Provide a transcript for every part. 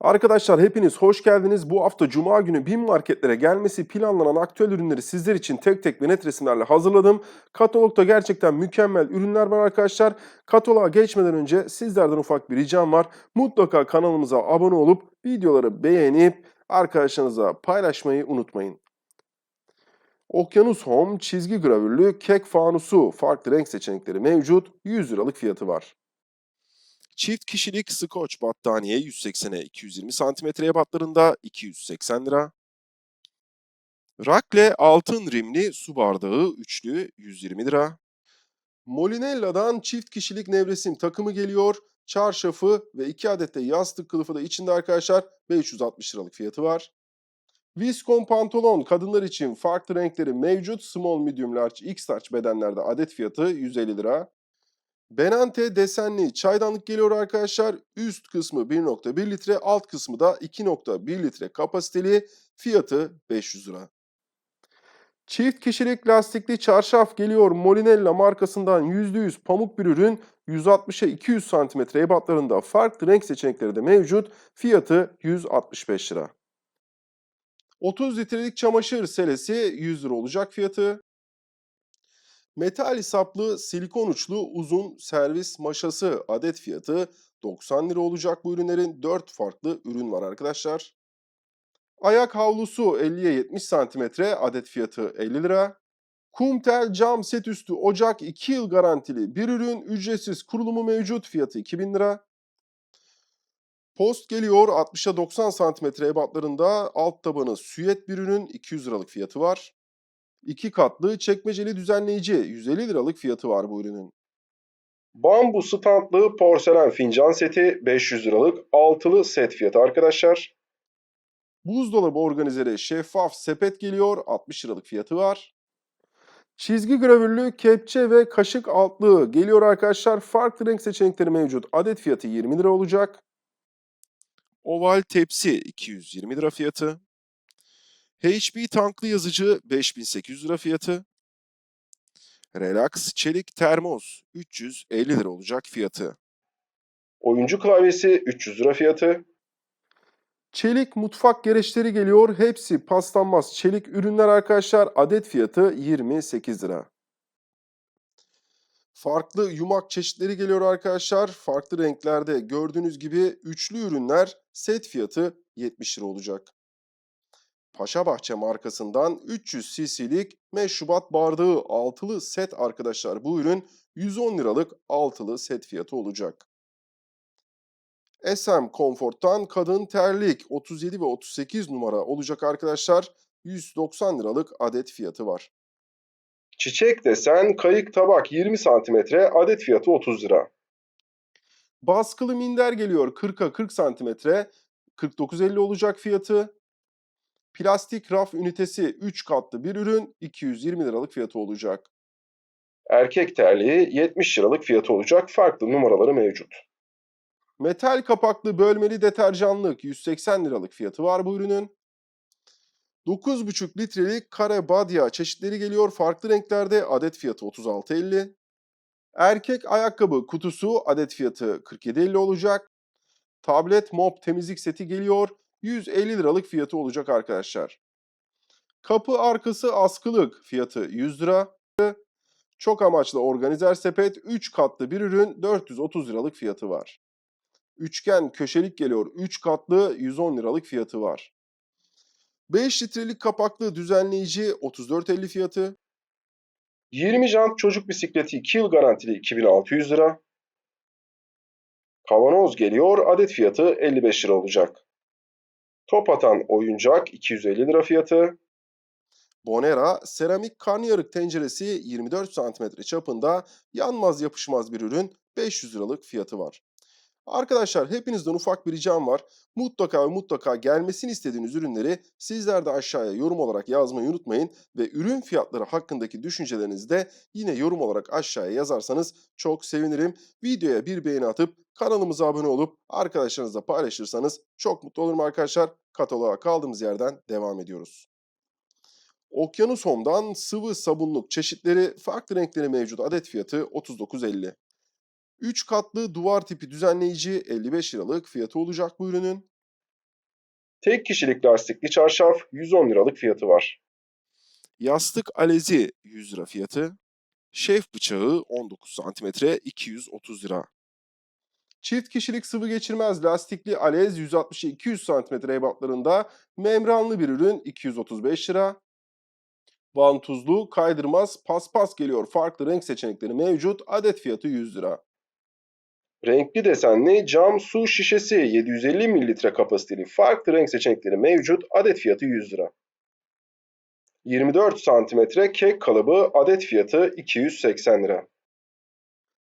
Arkadaşlar hepiniz hoş geldiniz. Bu hafta Cuma günü BİM marketlere gelmesi planlanan aktüel ürünleri sizler için tek tek ve net resimlerle hazırladım. Katalogda gerçekten mükemmel ürünler var arkadaşlar. Kataloğa geçmeden önce sizlerden ufak bir ricam var. Mutlaka kanalımıza abone olup videoları beğenip arkadaşlarınıza paylaşmayı unutmayın. Okyanus Home çizgi gravürlü kek fanusu farklı renk seçenekleri mevcut. 100 liralık fiyatı var. Çift kişilik Scotch battaniye 180'e 220 santimetre ebatlarında 280 lira. Rakle altın rimli su bardağı üçlü 120 lira. Molinella'dan çift kişilik nevresim takımı geliyor. Çarşafı ve 2 adet de yastık kılıfı da içinde arkadaşlar. 560 liralık fiyatı var. Viskon pantolon kadınlar için farklı renkleri mevcut. Small, medium, large, x-large bedenlerde adet fiyatı 150 lira. Benante desenli çaydanlık geliyor arkadaşlar. Üst kısmı 1.1 litre, alt kısmı da 2.1 litre kapasiteli. Fiyatı 500 lira. Çift kişilik lastikli çarşaf geliyor. Molinella markasından %100 pamuk bir ürün. 160'a 200 santimetre ebatlarında farklı renk seçenekleri de mevcut. Fiyatı 165 lira. 30 litrelik çamaşır selesi 100 lira olacak fiyatı. Metal saplı silikon uçlu uzun servis maşası adet fiyatı 90 lira olacak bu ürünlerin. 4 farklı ürün var arkadaşlar. Ayak havlusu 50'ye 70 santimetre adet fiyatı 50 lira. Kumtel cam set üstü ocak 2 yıl garantili bir ürün. Ücretsiz kurulumu mevcut, fiyatı 2000 lira. Post geliyor 60'a 90 santimetre ebatlarında alt tabanı süet bir ürün, 200 liralık fiyatı var. 2 katlı çekmeceli düzenleyici 150 liralık fiyatı var bu ürünün. Bambu standlı porselen fincan seti 500 liralık altılı set fiyatı arkadaşlar. Buzdolabı organizeri şeffaf sepet geliyor, 60 liralık fiyatı var. Çizgi gravürlü kepçe ve kaşık altlığı geliyor arkadaşlar. Farklı renk seçenekleri mevcut. Adet fiyatı 20 lira olacak. Oval tepsi 220 lira fiyatı. HP tanklı yazıcı 5800 lira fiyatı. Relax çelik termos 350 lira olacak fiyatı. Oyuncu klavyesi 300 lira fiyatı. Çelik mutfak gereçleri geliyor. Hepsi paslanmaz çelik ürünler arkadaşlar. Adet fiyatı 28 lira. Farklı yumak çeşitleri geliyor arkadaşlar. Farklı renklerde gördüğünüz gibi üçlü ürünler set fiyatı 70 lira olacak. Paşabahçe markasından 300 cc'lik meşrubat bardağı altılı set arkadaşlar. Bu ürün 110 liralık altılı set fiyatı olacak. SM Comfort'tan kadın terlik 37 ve 38 numara olacak arkadaşlar. 190 liralık adet fiyatı var. Çiçek desen kayık tabak 20 santimetre adet fiyatı 30 lira. Baskılı minder geliyor 40'a 40 santimetre 49,50 olacak fiyatı. Plastik raf ünitesi 3 katlı bir ürün 220 liralık fiyatı olacak. Erkek terliği 70 liralık fiyatı olacak. Farklı numaraları mevcut. Metal kapaklı bölmeli deterjanlık 180 liralık fiyatı var bu ürünün. 9,5 litrelik kare badya çeşitleri geliyor farklı renklerde, adet fiyatı 36,50. Erkek ayakkabı kutusu adet fiyatı 47,50 olacak. Tablet mop temizlik seti geliyor, 150 liralık fiyatı olacak arkadaşlar. Kapı arkası askılık fiyatı 100 lira. Çok amaçlı organizer sepet 3 katlı bir ürün, 430 liralık fiyatı var. Üçgen köşelik geliyor 3 katlı, 110 liralık fiyatı var. 5 litrelik kapaklı düzenleyici 34,50 fiyatı. 20 jant çocuk bisikleti 2 yıl garantili 2600 lira. Kavanoz geliyor, adet fiyatı 55 lira olacak. Top atan oyuncak 250 lira fiyatı. Bonera seramik karnıyarık tenceresi 24 santimetre çapında yanmaz yapışmaz bir ürün, 500 liralık fiyatı var. Arkadaşlar hepinizden ufak bir ricam var. Mutlaka ve mutlaka gelmesini istediğiniz ürünleri sizler de aşağıya yorum olarak yazmayı unutmayın. Ve ürün fiyatları hakkındaki düşüncelerinizi de yine yorum olarak aşağıya yazarsanız çok sevinirim. Videoya bir beğeni atıp kanalımıza abone olup arkadaşlarınızla paylaşırsanız çok mutlu olurum arkadaşlar. Kataloğa kaldığımız yerden devam ediyoruz. Okyanus Home'dan sıvı sabunluk çeşitleri farklı renkleri mevcut, adet fiyatı 39,50. 3 katlı duvar tipi düzenleyici 55 liralık fiyatı olacak bu ürünün. Tek kişilik lastikli çarşaf 110 liralık fiyatı var. Yastık alezi 100 lira fiyatı. Şef bıçağı 19 santimetre 230 lira. Çift kişilik sıvı geçirmez lastikli alez 160-200 cm ebatlarında membranlı bir ürün 235 lira. Vantuzlu, kaydırmaz, paspas geliyor. Farklı renk seçenekleri mevcut. Adet fiyatı 100 lira. Renkli desenli cam su şişesi 750 mililitre kapasiteli farklı renk seçenekleri mevcut. Adet fiyatı 100 lira. 24 santimetre kek kalıbı adet fiyatı 280 lira.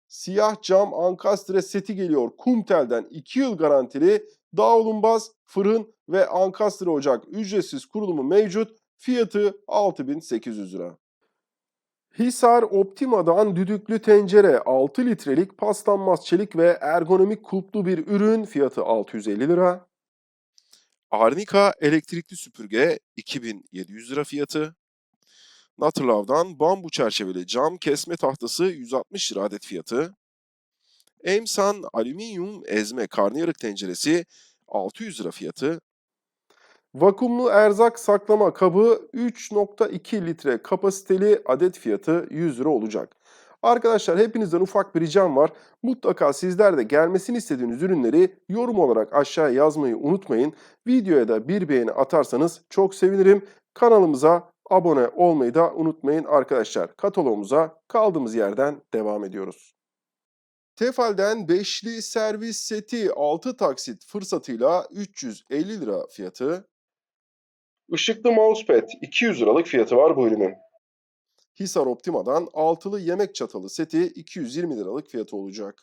Siyah cam ankastre seti geliyor. Kumtel'den 2 yıl garantili davlumbaz, fırın ve ankastre ocak ücretsiz kurulumu mevcut. Fiyatı 6.800 lira. Hisar Optima'dan düdüklü tencere 6 litrelik paslanmaz çelik ve ergonomik kulplu bir ürün fiyatı 650 lira. Arnica elektrikli süpürge 2700 lira fiyatı. Natırlav'dan bambu çerçeveli cam kesme tahtası 160 lira adet fiyatı. Emsan alüminyum ezme karnıyarık tenceresi 600 lira fiyatı. Vakumlu erzak saklama kabı 3.2 litre kapasiteli adet fiyatı 100 lira olacak. Arkadaşlar hepinizden ufak bir ricam var. Mutlaka sizler de gelmesini istediğiniz ürünleri yorum olarak aşağıya yazmayı unutmayın. Videoya da bir beğeni atarsanız çok sevinirim. Kanalımıza abone olmayı da unutmayın arkadaşlar. Kataloğumuza kaldığımız yerden devam ediyoruz. Tefal'den beşli servis seti 6 taksit fırsatıyla 350 lira fiyatı. Işıklı mousepad 200 liralık fiyatı var bu ürünün. Hisar Optima'dan altılı yemek çatalı seti 220 liralık fiyatı olacak.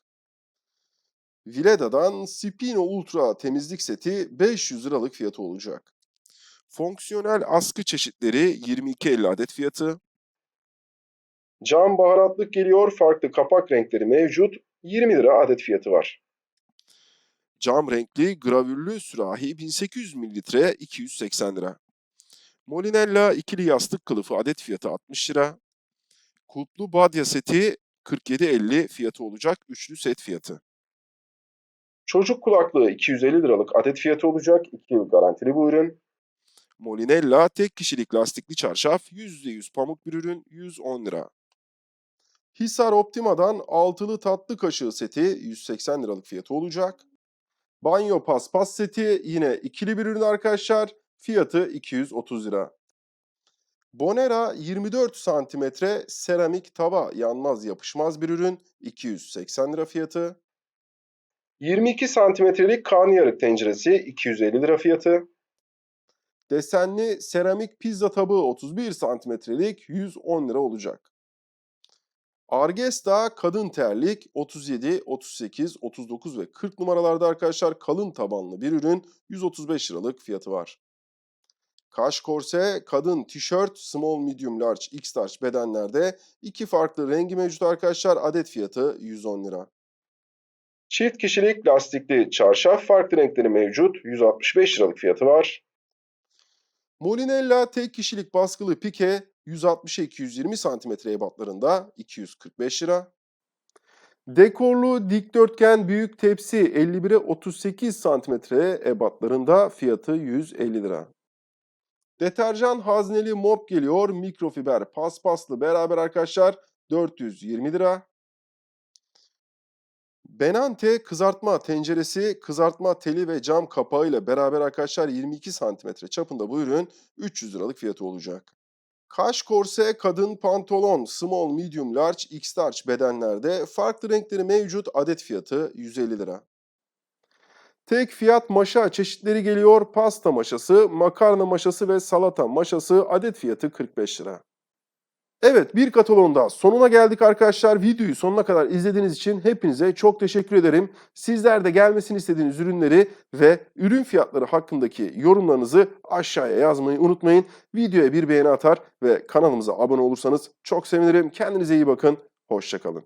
Vileda'dan Spino Ultra temizlik seti 500 liralık fiyatı olacak. Fonksiyonel askı çeşitleri 22.50 adet fiyatı. Cam baharatlık geliyor, farklı kapak renkleri mevcut. 20 lira adet fiyatı var. Cam renkli gravürlü sürahi 1800 mililitre 280 lira. Molinella ikili yastık kılıfı adet fiyatı 60 lira. Kulplu badya seti 47.50 fiyatı olacak üçlü set fiyatı. Çocuk kulaklığı 250 liralık adet fiyatı olacak. 2 yıl garantili bu ürün. Molinella tek kişilik lastikli çarşaf %100 pamuk bir ürün 110 lira. Hisar Optima'dan altılı tatlı kaşığı seti 180 liralık fiyatı olacak. Banyo paspas seti yine ikili bir ürün arkadaşlar. Fiyatı 230 lira. Bonera 24 santimetre seramik tava yanmaz yapışmaz bir ürün 280 lira fiyatı. 22 santimetrelik karnıyarık tenceresi 250 lira fiyatı. Desenli seramik pizza tabağı 31 santimetrelik 110 lira olacak. Argesta kadın terlik 37, 38, 39 ve 40 numaralarda arkadaşlar kalın tabanlı bir ürün 135 liralık fiyatı var. Kaş korse kadın tişört small medium large x large bedenlerde iki farklı rengi mevcut arkadaşlar adet fiyatı 110 lira. Çift kişilik lastikli çarşaf farklı renkleri mevcut 165 liralık fiyatı var. Molinella tek kişilik baskılı pike 160-220 cm ebatlarında 245 lira. Dekorlu dikdörtgen büyük tepsi 51'e 38 cm ebatlarında fiyatı 150 lira. Deterjan hazneli mop geliyor mikrofiber paspaslı beraber arkadaşlar 420 lira. Benante kızartma tenceresi, kızartma teli ve cam kapağıyla beraber arkadaşlar 22 cm çapında bu ürün 300 liralık fiyatı olacak. Kaş korse kadın pantolon small medium large x large bedenlerde farklı renkleri mevcut adet fiyatı 150 lira. Tek fiyat maşa çeşitleri geliyor pasta maşası, makarna maşası ve salata maşası adet fiyatı 45 lira. Evet bir kataloğun daha sonuna geldik arkadaşlar. Videoyu sonuna kadar izlediğiniz için hepinize çok teşekkür ederim. Sizler de gelmesini istediğiniz ürünleri ve ürün fiyatları hakkındaki yorumlarınızı aşağıya yazmayı unutmayın. Videoya bir beğeni atar ve kanalımıza abone olursanız çok sevinirim. Kendinize iyi bakın. Hoşça kalın.